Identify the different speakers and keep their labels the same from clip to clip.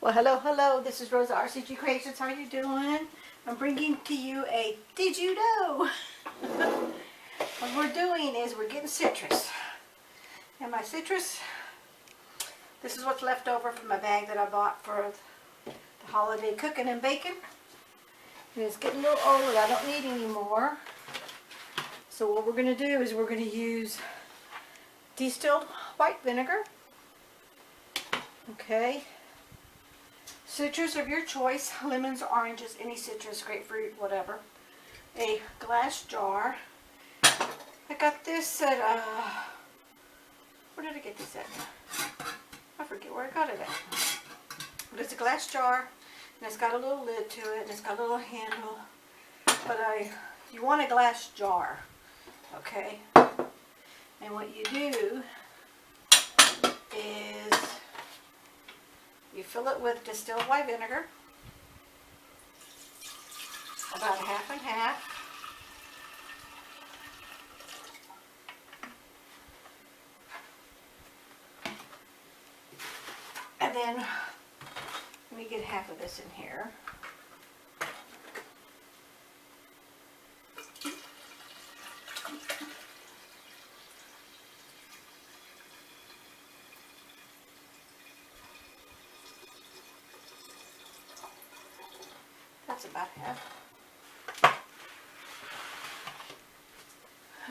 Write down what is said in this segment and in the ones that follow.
Speaker 1: Well, hello. This is Rosa, RCG Creations. How are you doing? I'm bringing to you a Did You Know? What we're doing is we're getting citrus. And my citrus, this is what's left over from my bag that I bought for the holiday cooking and baking. And it's getting a little old. I don't need any more. So what we're going to do is we're going to use Distilled White Vinegar. Okay. Citrus of your choice, lemons, oranges, any citrus, grapefruit, whatever. A glass jar. I got this at, where did I get this at? I forget where I got it at. But it's a glass jar, and it's got a little lid to it, and it's got a little handle. But you want a glass jar, okay? And what you do is you fill it with distilled white vinegar, about half and half. And then, let me get half of this in here. That's about half.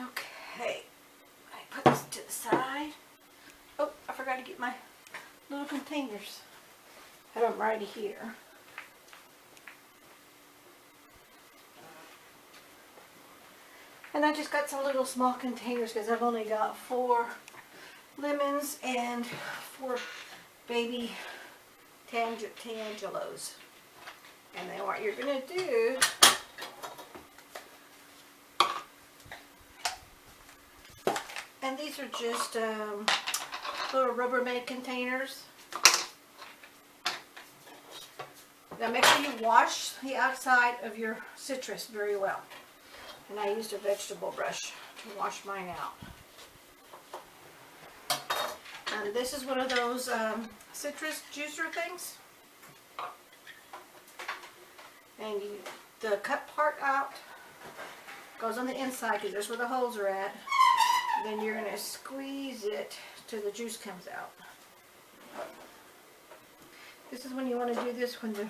Speaker 1: Okay, I put this to the side. Oh, I forgot to get my little containers. I have them right here. And I just got some little small containers because I've only got 4 lemons and 4 baby tangelos. And then what you're going to do and these are just little Rubbermaid containers. Now make sure you wash the outside of your citrus very well. And I used a vegetable brush to wash mine out. And this is one of those citrus juicer things. And the cut part out goes on the inside because that's where the holes are at. Then you're going to squeeze it till the juice comes out. This is when you want to do this when the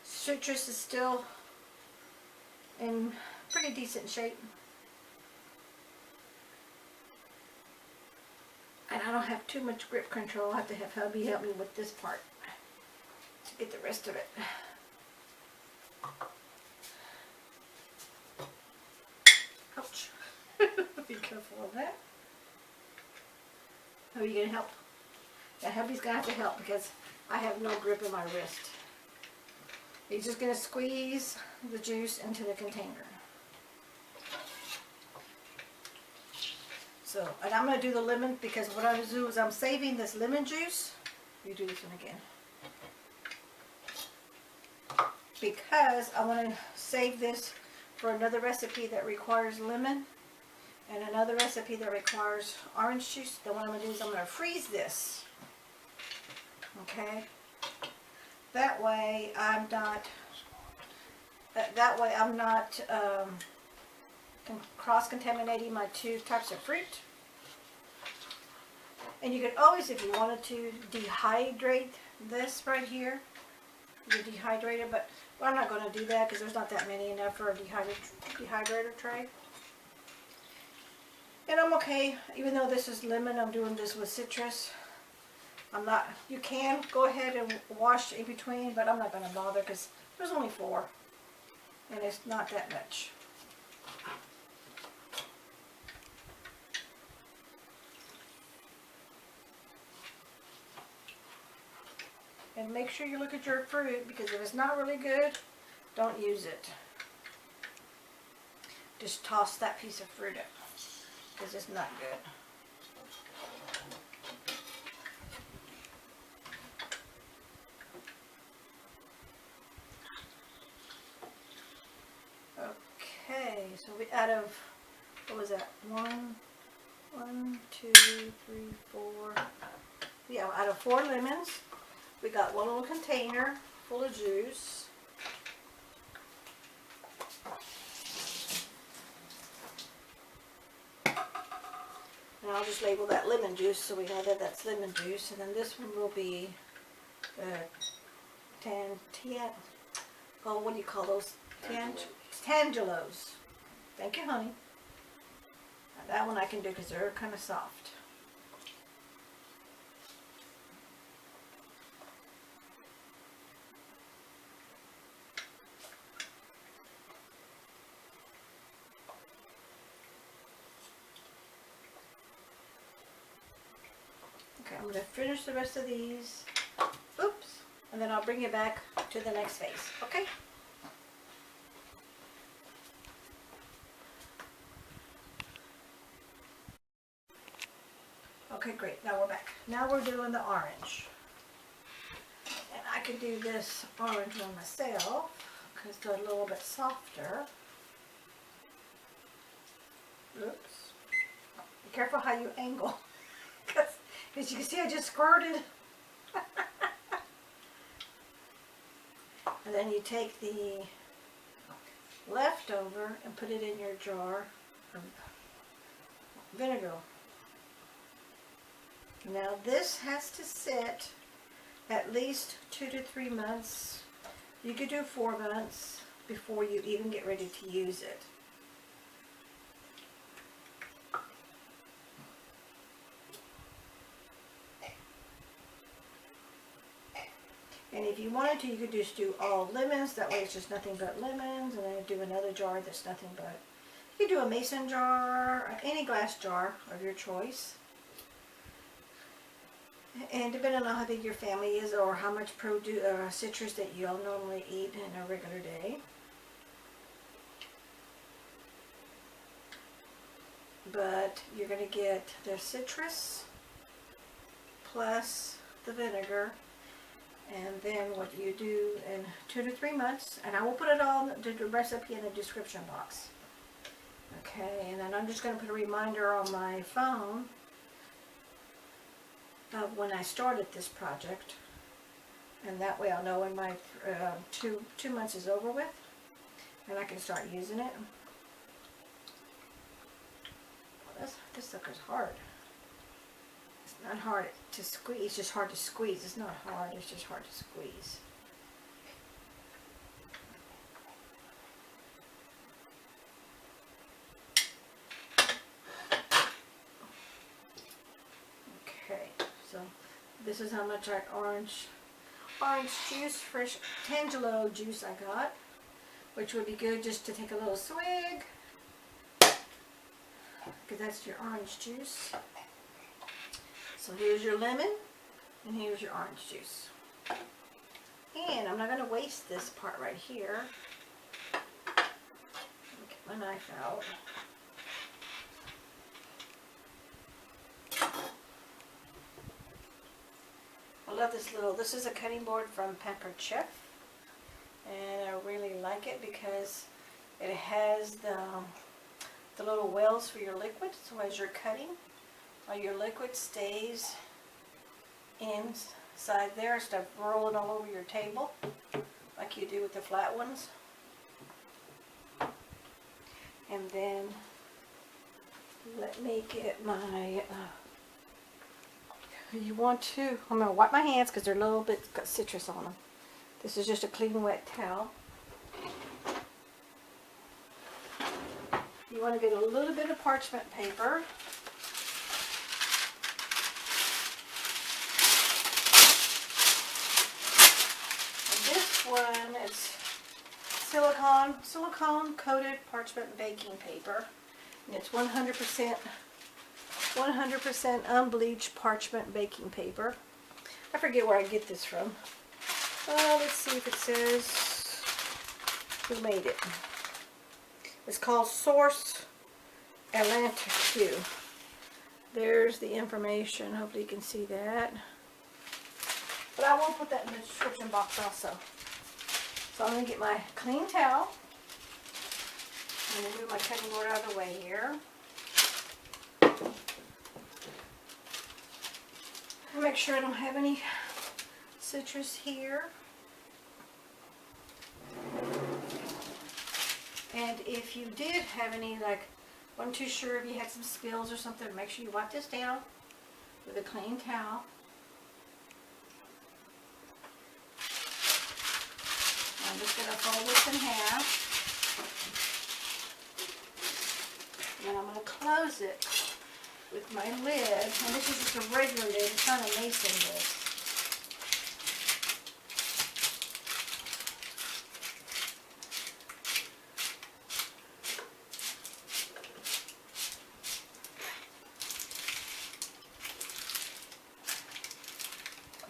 Speaker 1: citrus is still in pretty decent shape. And I don't have too much grip control. I have to have hubby help me with this part to get the rest of it. Ouch. Be careful of that. Are you going to help? Yeah, hubby's going to have to help because I have no grip in my wrist. He's just going to squeeze the juice into the container. So, and I'm going to do the lemon because what I'm going to do is I'm saving this lemon juice. You do this one again. Because I want to save this for another recipe that requires lemon and another recipe that requires orange juice. Then what I'm going to do is I'm going to freeze this. Okay? That way I'm not cross-contaminating my 2 types of fruit. And you could always, if you wanted to, dehydrate this right here. You could dehydrate it, but I'm not going to do that because there's not that many enough for a dehydrator tray. And I'm okay, even though this is lemon, I'm doing this with citrus. I'm not, you can go ahead and wash in between, but I'm not going to bother because there's only 4. And it's not that much. And make sure you look at your fruit because if it's not really good, don't use it. Just toss that piece of fruit up because it's not good. Okay, so we out of, what was that? 1, 2, 3, 4. Yeah, out of 4 lemons, We got one little container full of juice. And I'll just label that lemon juice so we know that that's lemon juice. And then this one will be oh, what do you call those? Tangelos. Thank you, honey. Now that one I can do because they're kind of soft. Okay, I'm going to finish the rest of these. Oops. And then I'll bring you back to the next phase. Okay? Okay, great. Now we're back. Now we're doing the orange. And I could do this orange one myself because they're a little bit softer. Oops. Be careful how you angle. Because as you can see, I just squirted. And then you take the leftover and put it in your jar of vinegar. Now this has to sit at least 2 to 3 months. You could do 4 months before you even get ready to use it. And if you wanted to, you could just do all lemons. That way it's just nothing but lemons. And then do another jar that's nothing but... You could do a mason jar, or any glass jar of your choice. And depending on how big your family is or how much citrus that you all normally eat in a regular day. But you're going to get the citrus plus the vinegar. And then what you do in 2 to 3 months, and I will put it all, the recipe in the description box. Okay, and then I'm just going to put a reminder on my phone of when I started this project. And that way I'll know when my 2 months is over with, and I can start using it. Well, this sucker's hard. It's not hard to squeeze, it's just hard to squeeze. It's not hard, it's just hard to squeeze. Okay, so this is how much orange juice, fresh Tangelo juice I got, which would be good just to take a little swig, because that's your orange juice. So here's your lemon, and here's your orange juice. And I'm not going to waste this part right here. Get my knife out. I love this is a cutting board from Pampered Chef. And I really like it because it has the little wells for your liquid. So as you're cutting, all your liquid stays inside there instead of rolling all over your table like you do with the flat ones. And then let me get my I'm going to wipe my hands because they're a little bit got citrus on them. This is just a clean wet towel. You want to get a little bit of parchment paper. One, it's silicone coated parchment baking paper, and it's 100% unbleached parchment baking paper. I forget where I get this from. Let's see if it says who made it. It's called Source Atlantic Q. There's the information. Hopefully you can see that. But I will put that in the description box also. So I'm going to get my clean towel. I'm going to move my cutting board out of the way here. And make sure I don't have any citrus here. And if you did have any, like, wasn't too sure if you had some spills or something, make sure you wipe this down with a clean towel. I'm just going to fold this in half. And I'm going to close it with my lid. And this is just a regular lid, it's not a mason lid.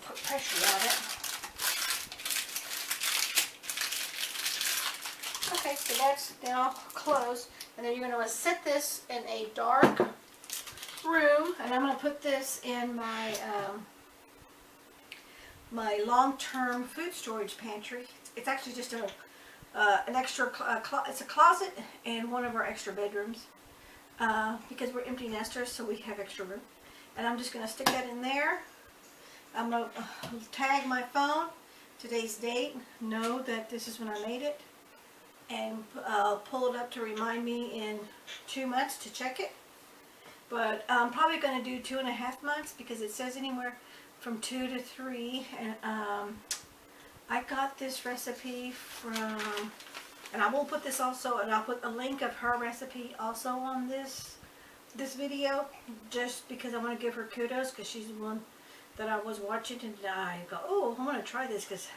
Speaker 1: Put pressure on it. Okay, so that's now closed. And then you're going to set this in a dark room. And I'm going to put this in my my long-term food storage pantry. It's actually just an extra, it's a closet in one of our extra bedrooms. Because we're empty nesters, so we have extra room. And I'm just going to stick that in there. I'm going to tag my phone, today's date, know that this is when I made it. And pull it up to remind me in 2 months to check it. But I'm probably going to do 2.5 months because it says anywhere from 2 to 3. And I got this recipe from, and I will put this also, and I'll put a link of her recipe also on this video, just because I want to give her kudos because she's the one that I was watching and I go, oh, I want to try this because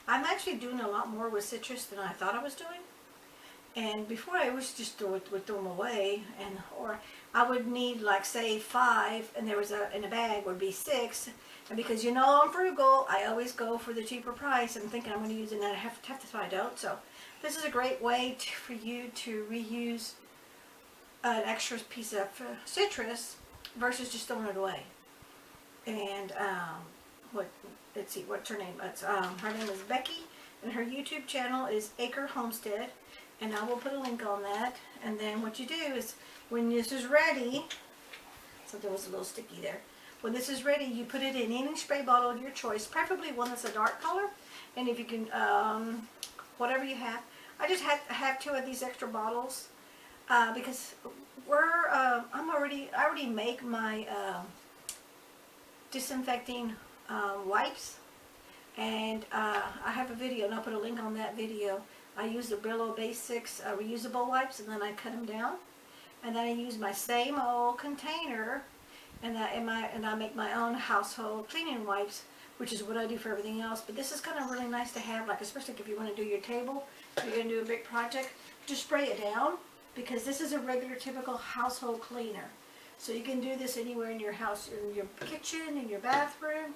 Speaker 1: I'm actually doing a lot more with citrus than I thought I was doing. And before I was just would throw them away, and or I would need, like, say 5, and there was in a bag would be 6. And because you know I'm frugal, I always go for the cheaper price. I'm thinking I'm going to use it, and I have to I don't. So this is a great way for you to reuse an extra piece of citrus versus just throwing it away. And let's see, what's her name? It's, her name is Becky, and her YouTube channel is Acre Homestead, and I will put a link on that. And then what you do is, when this is ready, something was a little sticky there. When this is ready, you put it in any spray bottle of your choice, preferably one that's a dark color. And if you can, whatever you have. I just have 2 of these extra bottles because I already make my disinfecting wipes, and I have a video, and I'll put a link on that video. I use the Brillo Basics reusable wipes, and then I cut them down, and then I use my same old container, and I make my own household cleaning wipes, which is what I do for everything else. But this is kind of really nice to have, like, especially if you want to do your table, if you're going to do a big project, just spray it down, because this is a regular typical household cleaner. So you can do this anywhere in your house, in your kitchen, in your bathroom.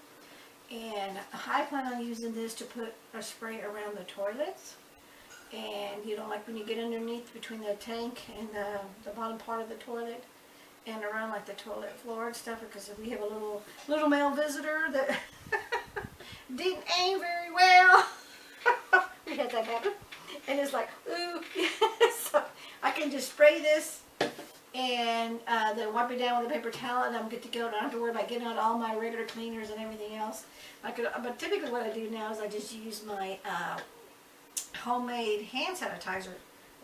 Speaker 1: And I plan on using this to put a spray around the toilets. And you know, like when you get underneath between the tank and the bottom part of the toilet, and around like the toilet floor and stuff, because we have a little male visitor that didn't aim very well. We had that happen. And it's like, ooh. So I can just spray this and then wipe it down with a paper towel, and I'm good to go. I don't have to worry about getting out all my regular cleaners and everything else. But typically what I do now is I just use my homemade hand sanitizer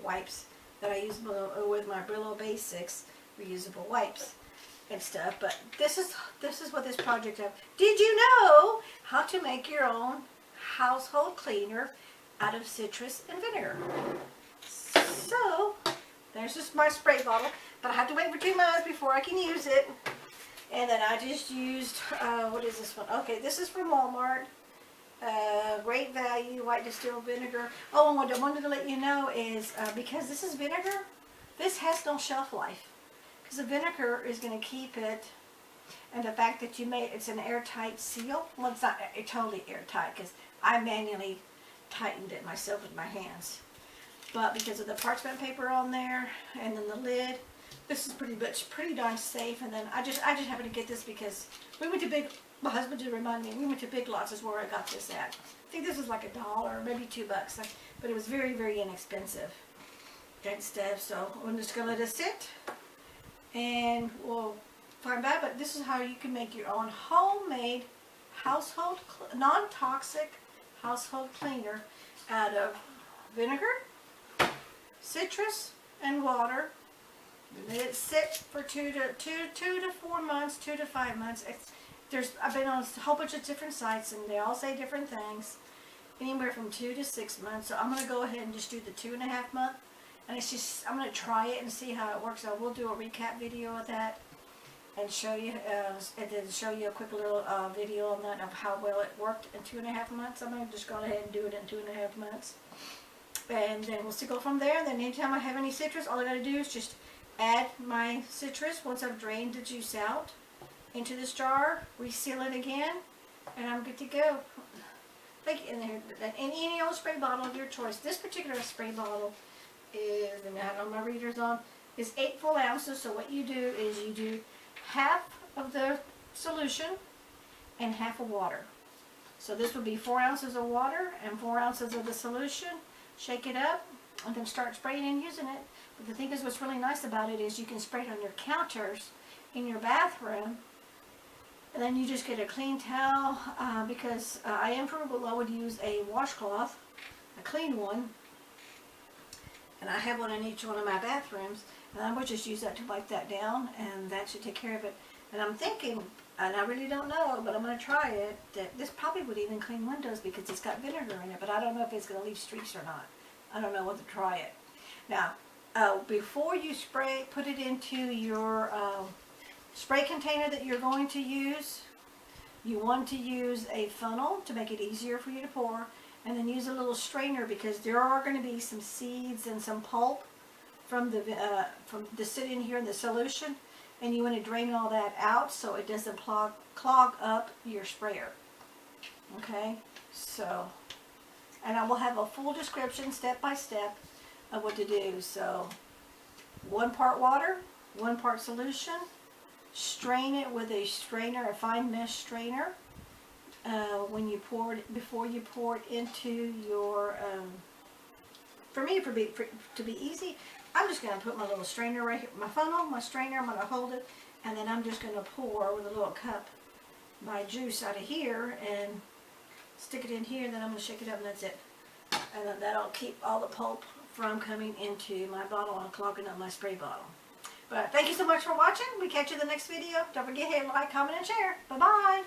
Speaker 1: wipes that I use with my Brillo Basics reusable wipes and stuff. But this is what this project is. Did you know how to make your own household cleaner out of citrus and vinegar? So there's just my spray bottle, but I have to wait for 2 months before I can use it. And then I just used, what is this one? Okay, this is from Walmart. Great value, white distilled vinegar. Oh, and what I wanted to let you know is, because this is vinegar, this has no shelf life. Because the vinegar is going to keep it, and the fact that you made it's an airtight seal. Well, it's not totally airtight, because I manually tightened it myself with my hands. But because of the parchment paper on there, and then the lid, this is pretty darn safe. And then I just happened to get this because we went to my husband did remind me, we went to Big Lots is where I got this at. I think this was like $1, maybe $2, but it was very, very inexpensive and stuff. So I'm just gonna let it sit, and we'll find out. But this is how you can make your own homemade non-toxic household cleaner out of vinegar, citrus, and water. Let it sit for 2 to 4 months, 2 to 5 months. I've been on a whole bunch of different sites, and they all say different things. Anywhere from 2 to 6 months. So I'm going to go ahead and just do the 2.5 month. And it's just, I'm going to try it and see how it works. I will do a recap video of that and show you, and then show you a quick little video on that of how well it worked in 2.5 months. I'm going to just go ahead and do it in 2.5 months. And then we'll go from there. And then anytime I have any citrus, all I got to do is just add my citrus once I've drained the juice out into this jar, reseal it again, and I'm good to go. Like in there, any old spray bottle of your choice. This particular spray bottle is, and I have all my readers on, is 8 full ounces. So what you do is you do half of the solution and half of water. So this would be 4 ounces of water and 4 ounces of the solution. Shake it up and then start spraying and using it. But the thing is, what's really nice about it is you can spray it on your counters in your bathroom. And then you just get a clean towel, because I am frugal. I would use a washcloth, a clean one, and I have one in each one of my bathrooms, and I would just use that to wipe that down, and that should take care of it. And I'm thinking, and I really don't know, but I'm going to try it, that this probably would even clean windows because it's got vinegar in it, but I don't know if it's going to leave streaks or not. I don't know whether to try it. Now, before you spray, put it into your spray container that you're going to use. You want to use a funnel to make it easier for you to pour, and then use a little strainer because there are going to be some seeds and some pulp from the sitting here in the solution, and you want to drain all that out so it doesn't clog up your sprayer. Okay, so, and I will have a full description step by step of what to do. So 1 part water, 1 part solution. Strain it with a strainer, a fine mesh strainer. When you pour it, before you pour it into your, for me, to be easy, I'm just going to put my little strainer right here, my funnel, my strainer, I'm going to hold it, and then I'm just going to pour with a little cup my juice out of here and stick it in here, and then I'm going to shake it up, and that's it. And then that'll keep all the pulp from coming into my bottle and clogging up my spray bottle. But thank you so much for watching. We catch you in the next video. Don't forget to hit like, comment, and share. Bye-bye.